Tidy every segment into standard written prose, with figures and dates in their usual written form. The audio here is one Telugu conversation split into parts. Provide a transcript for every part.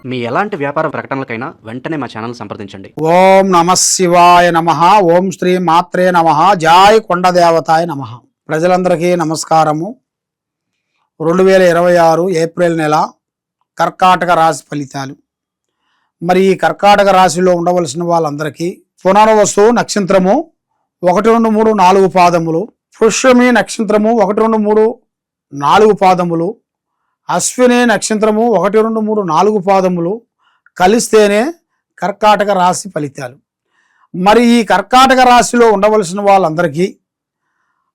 మీ ఎలాంటి వ్యాపార ప్రకటనలకైనా వెంటనే మా ఛానల్ సంప్రదించండి. ఓం నమ శివాయ నమః. ఓం శ్రీ మాత్రే నమః. జాయ్ కొండదేవతాయ నమః. ప్రజలందరికీ నమస్కారము. 2026 ఏప్రిల్ నెల కర్కాటక రాశి ఫలితాలు. మరి ఈ కర్కాటక రాశిలో ఉండవలసిన వాళ్ళందరికీ పునర్వసు నక్షత్రము 1, 2, 3, 4 పాదములు, పుష్యమి నక్షత్రము 1, 2, 3, 4 పాదములు, అశ్విని నక్షత్రము 1, 2, 3, 4 పాదములు కలిస్తేనే కర్కాటక రాశి ఫలితాలు. మరి ఈ కర్కాటక రాశిలో ఉండవలసిన వాళ్ళందరికీ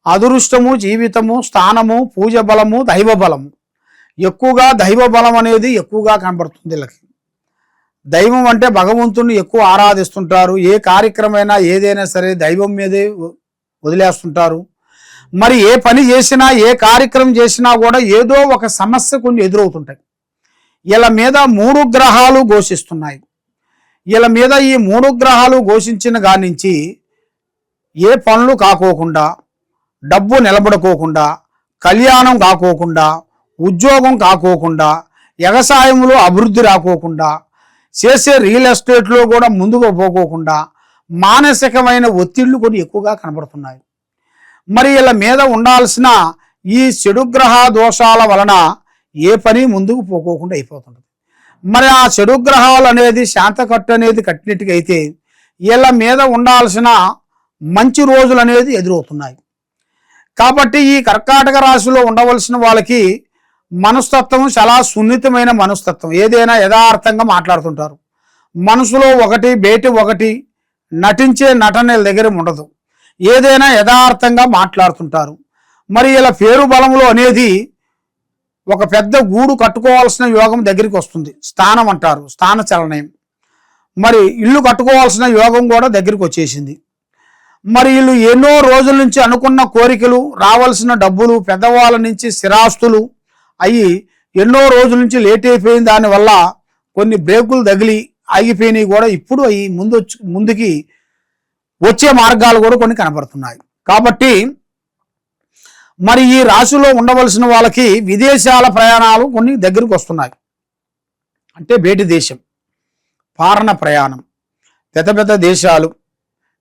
అదృష్టము, జీవితము, స్థానము, పూజ బలము, దైవ బలము ఎక్కువగా, దైవ బలం అనేది ఎక్కువగా కనబడుతుంది. వీళ్ళకి దైవం అంటే భగవంతుని ఎక్కువ ఆరాధిస్తుంటారు. ఏ కార్యక్రమైనా ఏదైనా సరే దైవం మీదే వదిలేస్తుంటారు. మరి ఏ పని చేసినా, ఏ కార్యక్రమం చేసినా కూడా ఏదో ఒక సమస్య కొన్ని ఎదురవుతుంటాయి. వీళ్ళ మీద 3 గ్రహాలు ఘోషిస్తున్నాయి. వీళ్ళ మీద ఈ 3 గ్రహాలు ఘోషించిన కాడి నుంచి ఏ పనులు కాకోకుండా, డబ్బు నిలబడుకోకుండా, కళ్యాణం కాకోకుండా, ఉద్యోగం కాకోకుండా, వ్యవసాయంలో అభివృద్ధి రాకోకుండా, చేసే రియల్ ఎస్టేట్లో కూడా ముందుకు పోకోకుండా మానసికమైన ఒత్తిళ్లు కొన్ని ఎక్కువగా కనబడుతున్నాయి. మరి వీళ్ళ మీద ఉండాల్సిన ఈ చెడు గ్రహ దోషాల వలన ఏ పని ముందుకు పోకోకుండా అయిపోతుంది. మరి ఆ చెడు గ్రహాలు అనేది శాంతకట్టు అనేది కట్టినట్టుగా అయితే వీళ్ళ మీద ఉండాల్సిన మంచి రోజులు అనేది ఎదురవుతున్నాయి. కాబట్టి ఈ కర్కాటక రాశిలో ఉండవలసిన వాళ్ళకి మనస్తత్వం చాలా సున్నితమైన మనస్తత్వం. ఏదైనా యథార్థంగా మాట్లాడుతుంటారు. మనసులో ఒకటి, బయట ఒకటి, నటించే నటన దగ్గర ఉండదు. ఏదైనా యథార్థంగా మాట్లాడుతుంటారు. మరి ఇలా పేరు బలంలో అనేది ఒక పెద్ద గూడు కట్టుకోవాల్సిన యోగం దగ్గరికి వస్తుంది. స్థానం అంటారు, స్థాన చలనయం. మరి ఇల్లు కట్టుకోవాల్సిన యోగం కూడా దగ్గరికి వచ్చేసింది. మరి వీళ్ళు ఎన్నో రోజుల నుంచి అనుకున్న కోరికలు, రావాల్సిన డబ్బులు, పెద్దవాళ్ళ నుంచి స్థిరాస్తులు అయ్యి ఎన్నో రోజుల నుంచి లేట్ అయిపోయింది. దానివల్ల కొన్ని బ్రేకులు తగిలి ఆగిపోయినాయి కూడా. ఇప్పుడు అవి ముందుకి వచ్చే మార్గాలు కూడా కొన్ని కనబడుతున్నాయి. కాబట్టి మరి ఈ రాశిలో ఉండవలసిన వాళ్ళకి విదేశాల ప్రయాణాలు కొన్ని దగ్గరికి వస్తున్నాయి. అంటే బయటి దేశం పారణ ప్రయాణం, పెద్ద పెద్ద దేశాలు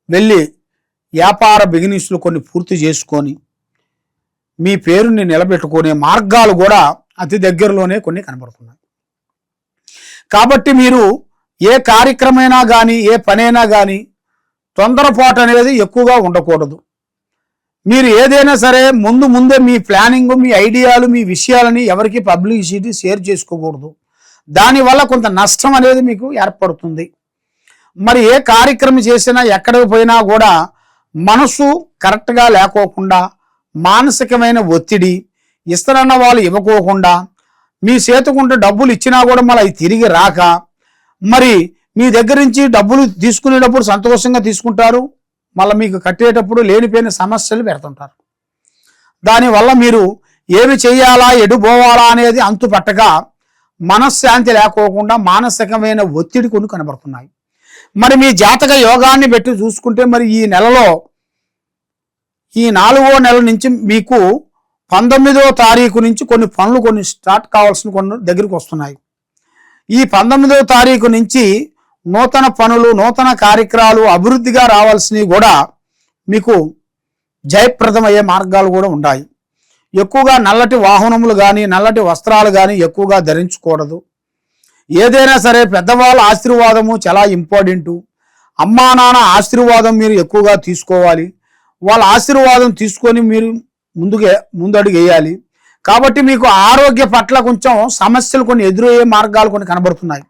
వెళ్ళి వ్యాపార బిజినెస్లు కొన్ని పూర్తి చేసుకొని మీ పేరుని నిలబెట్టుకునే మార్గాలు కూడా అతి దగ్గరలోనే కొన్ని కనబడుతున్నాయి. కాబట్టి మీరు ఏ కార్యక్రమైనా కానీ, ఏ పనైనా కానీ తొందరపాటు అనేది ఎక్కువగా ఉండకూడదు. మీరు ఏదైనా సరే ముందే మీ ప్లానింగ్, మీ ఐడియాలు, మీ విషయాలని ఎవరికి పబ్లిసిటీ షేర్ చేసుకోకూడదు. దానివల్ల కొంత నష్టం అనేది మీకు ఏర్పడుతుంది. మరి ఏ కార్యక్రమం చేసినా, ఎక్కడికి పోయినా కూడా మనసు కరెక్ట్గా లేకోకుండా, మానసికమైన ఒత్తిడి, ఇస్తారన్న వాళ్ళు ఇవ్వకోకుండా, మీ చేతుకుంటే డబ్బులు ఇచ్చినా కూడా మళ్ళీ అవి తిరిగి రాక, మరి మీ దగ్గర నుంచి డబ్బులు తీసుకునేటప్పుడు సంతోషంగా తీసుకుంటారు, మళ్ళీ మీకు కట్టేటప్పుడు లేనిపోయిన సమస్యలు పెడుతుంటారు. దానివల్ల మీరు ఏమి చేయాలా, ఎటు పోవాలా అనేది అంతు పట్టక మనశ్శాంతి లేకోకుండా మానసికమైన ఒత్తిడి కొన్ని కనబడుతున్నాయి. మరి మీ జాతక యోగాన్ని పెట్టి చూసుకుంటే మరి ఈ నెలలో, ఈ 4వ నెల నుంచి మీకు 19వ తారీఖు నుంచి కొన్ని పనులు కొన్ని స్టార్ట్ కావాల్సిన కొన్ని దగ్గరికి వస్తున్నాయి. ఈ 19వ తారీఖు నుంచి నూతన పనులు, నూతన కార్యక్రమాలు అభివృద్ధిగా రావాల్సినవి కూడా మీకు జయప్రదమయ్యే మార్గాలు కూడా ఉన్నాయి. ఎక్కువగా నల్లటి వాహనములు కానీ, నల్లటి వస్త్రాలు కానీ ఎక్కువగా ధరించకూడదు. ఏదైనా సరే పెద్దవాళ్ళ ఆశీర్వాదము చాలా ఇంపార్టెంటు. అమ్మా నాన్న ఆశీర్వాదం మీరు ఎక్కువగా తీసుకోవాలి. వాళ్ళ ఆశీర్వాదం తీసుకొని మీరు ముందడుగు వేయాలి. కాబట్టి మీకు ఆరోగ్య పట్ల కొంచెం సమస్యలు కొన్ని ఎదురయ్యే మార్గాలు కొన్ని కనబడుతున్నాయి.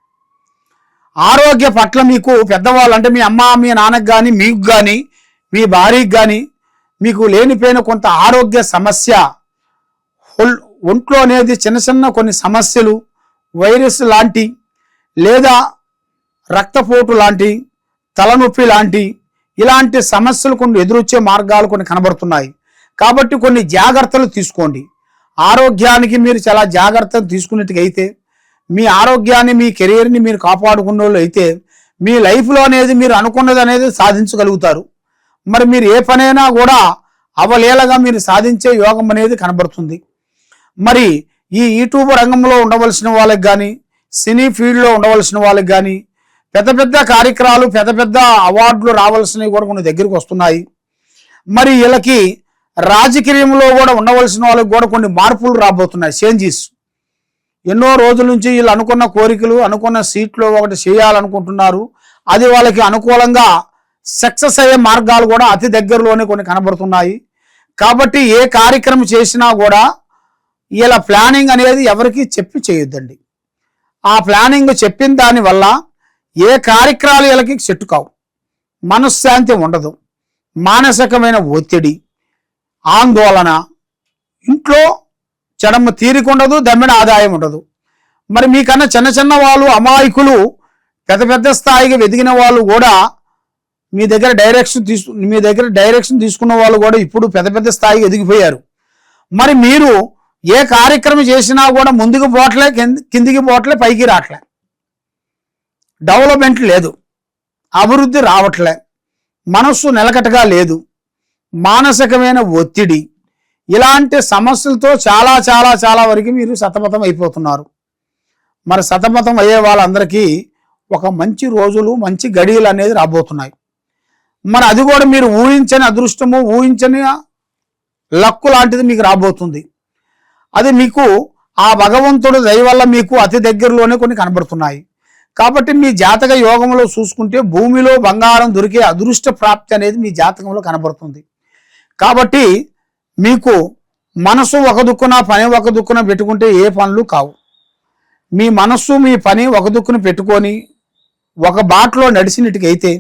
ఆరోగ్య పట్ల మీకు పెద్దవాళ్ళు అంటే మీ అమ్మ, మీ నాన్నకు కానీ, మీకు కానీ, మీ భార్యకి కానీ మీకు లేనిపోయిన కొంత ఆరోగ్య సమస్య, ఒంట్లో అనేది చిన్న చిన్న కొన్ని సమస్యలు, వైరస్ లాంటి లేదా రక్తపోటు లాంటి, తలనొప్పి లాంటి ఇలాంటి సమస్యలు కొన్ని ఎదురొచ్చే మార్గాలు కొన్ని కనబడుతున్నాయి. కాబట్టి కొన్ని జాగ్రత్తలు తీసుకోండి. ఆరోగ్యానికి మీరు చాలా జాగ్రత్తలు తీసుకున్నట్టుగా అయితే, మీ ఆరోగ్యాన్ని, మీ కెరీర్ని మీరు కాపాడుకున్న వాళ్ళు అయితే మీ లైఫ్లో అనేది మీరు అనుకున్నది అనేది సాధించగలుగుతారు. మరి మీరు ఏ పనైనా కూడా అవలీలగా మీరు సాధించే యోగం అనేది కనబడుతుంది. మరి ఈ యూట్యూబ్ రంగంలో ఉండవలసిన వాళ్ళకి కానీ, సినీ ఫీల్డ్లో ఉండవలసిన వాళ్ళకి కానీ పెద్ద పెద్ద కార్యక్రమాలు పెద్ద పెద్ద అవార్డులు రావాల్సినవి కూడా కొన్ని దగ్గరికి వస్తున్నాయి. మరి వీళ్ళకి రాజకీయంలో కూడా ఉండవలసిన వాళ్ళకి కూడా కొన్ని మార్పులు రాబోతున్నాయి, చేంజెస్. ఎన్నో రోజుల నుంచి వీళ్ళు అనుకున్న కోరికలు అనుకున్న సీట్లో ఒకటి చేయాలనుకుంటున్నారు. అది వాళ్ళకి అనుకూలంగా సక్సెస్ అయ్యే మార్గాలు కూడా అతి దగ్గరలోనే కొన్ని కనబడుతున్నాయి. కాబట్టి ఏ కార్యక్రమం చేసినా కూడా ఇలా ప్లానింగ్ అనేది ఎవరికి చెప్పి చేయొద్దండి. ఆ ప్లానింగ్ చెప్పిన దానివల్ల ఏ కార్యక్రమాలు వీళ్ళకి సెట్ కావు, మనశ్శాంతి ఉండదు, మానసికమైన ఒత్తిడి, ఆందోళన, ఇంట్లో చెడమ తీరిక ఉండదు, దమ్మిడ ఆదాయం ఉండదు. మరి మీకన్నా చిన్న చిన్న వాళ్ళు అమాయకులు పెద్ద పెద్ద స్థాయికి ఎదిగిన వాళ్ళు కూడా మీ దగ్గర డైరెక్షన్ తీసుకున్న వాళ్ళు కూడా ఇప్పుడు పెద్ద పెద్ద స్థాయికి ఎదిగిపోయారు. మరి మీరు ఏ కార్యక్రమం చేసినా కూడా ముందుకు పోవట్లే, కిందికి పోవట్లే, పైకి రావట్లే, డెవలప్మెంట్ లేదు, అభివృద్ధి రావట్లే, మనస్సు నిలకటగా లేదు, మానసికమైన ఒత్తిడి, ఇలాంటి సమస్యలతో చాలా చాలా చాలా వరకు మీరు సతమతం అయిపోతున్నారు. మరి సతమతం అయ్యే వాళ్ళందరికీ ఒక మంచి రోజులు మంచి గడియలు అనేది రాబోతున్నాయి. మరి అది కూడా మీరు ఊహించని అదృష్టము, ఊహించని లక్కు లాంటిది మీకు రాబోతుంది. అది మీకు ఆ భగవంతుడు దయ వల్ల మీకు అతి దగ్గరలోనే కొన్ని కనబడుతున్నాయి. కాబట్టి మీ జాతక యోగంలో చూసుకుంటే భూమిలో బంగారం దొరికే అదృష్ట ప్రాప్తి అనేది మీ జాతకంలో కనబడుతుంది. కాబట్టి మీకు మనసు ఒక దుక్కున పని ఒక దుక్కున పెట్టుకుంటే ఏ పనులు కావు. మీ మనస్సు మీ పని ఒక దుక్కున పెట్టుకొని ఒక బాటలో నడిచినట్టుకైతే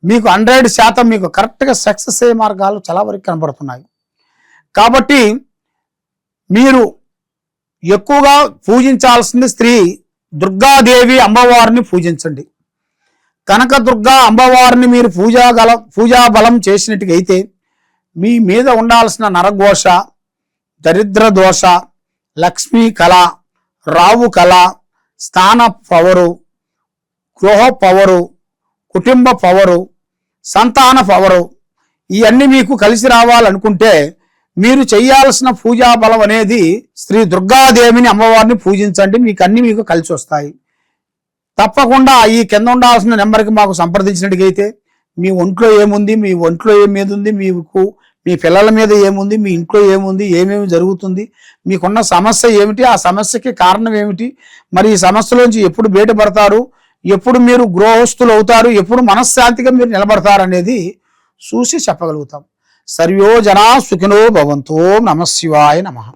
మీకు 100% మీకు కరెక్ట్గా సక్సెస్ అయ్యే మార్గాలు చాలా వరకు కనబడుతున్నాయి. కాబట్టి మీరు ఎక్కువగా పూజించాల్సింది స్త్రీ దుర్గాదేవి అమ్మవారిని పూజించండి. కనక దుర్గా అమ్మవారిని మీరు పూజా బలం చేసినట్టుకైతే మీ మీద ఉండాల్సిన నరఘోష, దరిద్ర దోష, లక్ష్మీ కళ, రావు కళ, స్థాన పవరు, గృహ పవరు, కుటుంబ పవరు, సంతాన పవరు, ఇవన్నీ మీకు కలిసి రావాలనుకుంటే మీరు చేయాల్సిన పూజా బలం అనేది శ్రీ దుర్గాదేవిని అమ్మవారిని పూజించండి. మీకు కలిసి వస్తాయి. తప్పకుండా ఈ కింద ఉండాల్సిన నెంబర్కి మాకు సంప్రదించినట్టుగైతే మీ ఒంట్లో ఏముంది, మీ ఒంట్లో ఏం మీద ఉంది, మీకు మీ పిల్లల మీద ఏముంది, మీ ఇంట్లో ఏముంది, ఏమేమి జరుగుతుంది, మీకున్న సమస్య ఏమిటి, ఆ సమస్యకి కారణం ఏమిటి, మరి ఈ సమస్యలోంచి ఎప్పుడు బయటపడతారు, ఎప్పుడు మీరు గృహస్థులు అవుతారు, ఎప్పుడు మనశ్శాంతిగా మీరు నిలబడతారు అనేది చూసి చెప్పగలుగుతాం. సర్వో జనా సుఖినో భవంతో. నమః శివాయ నమః.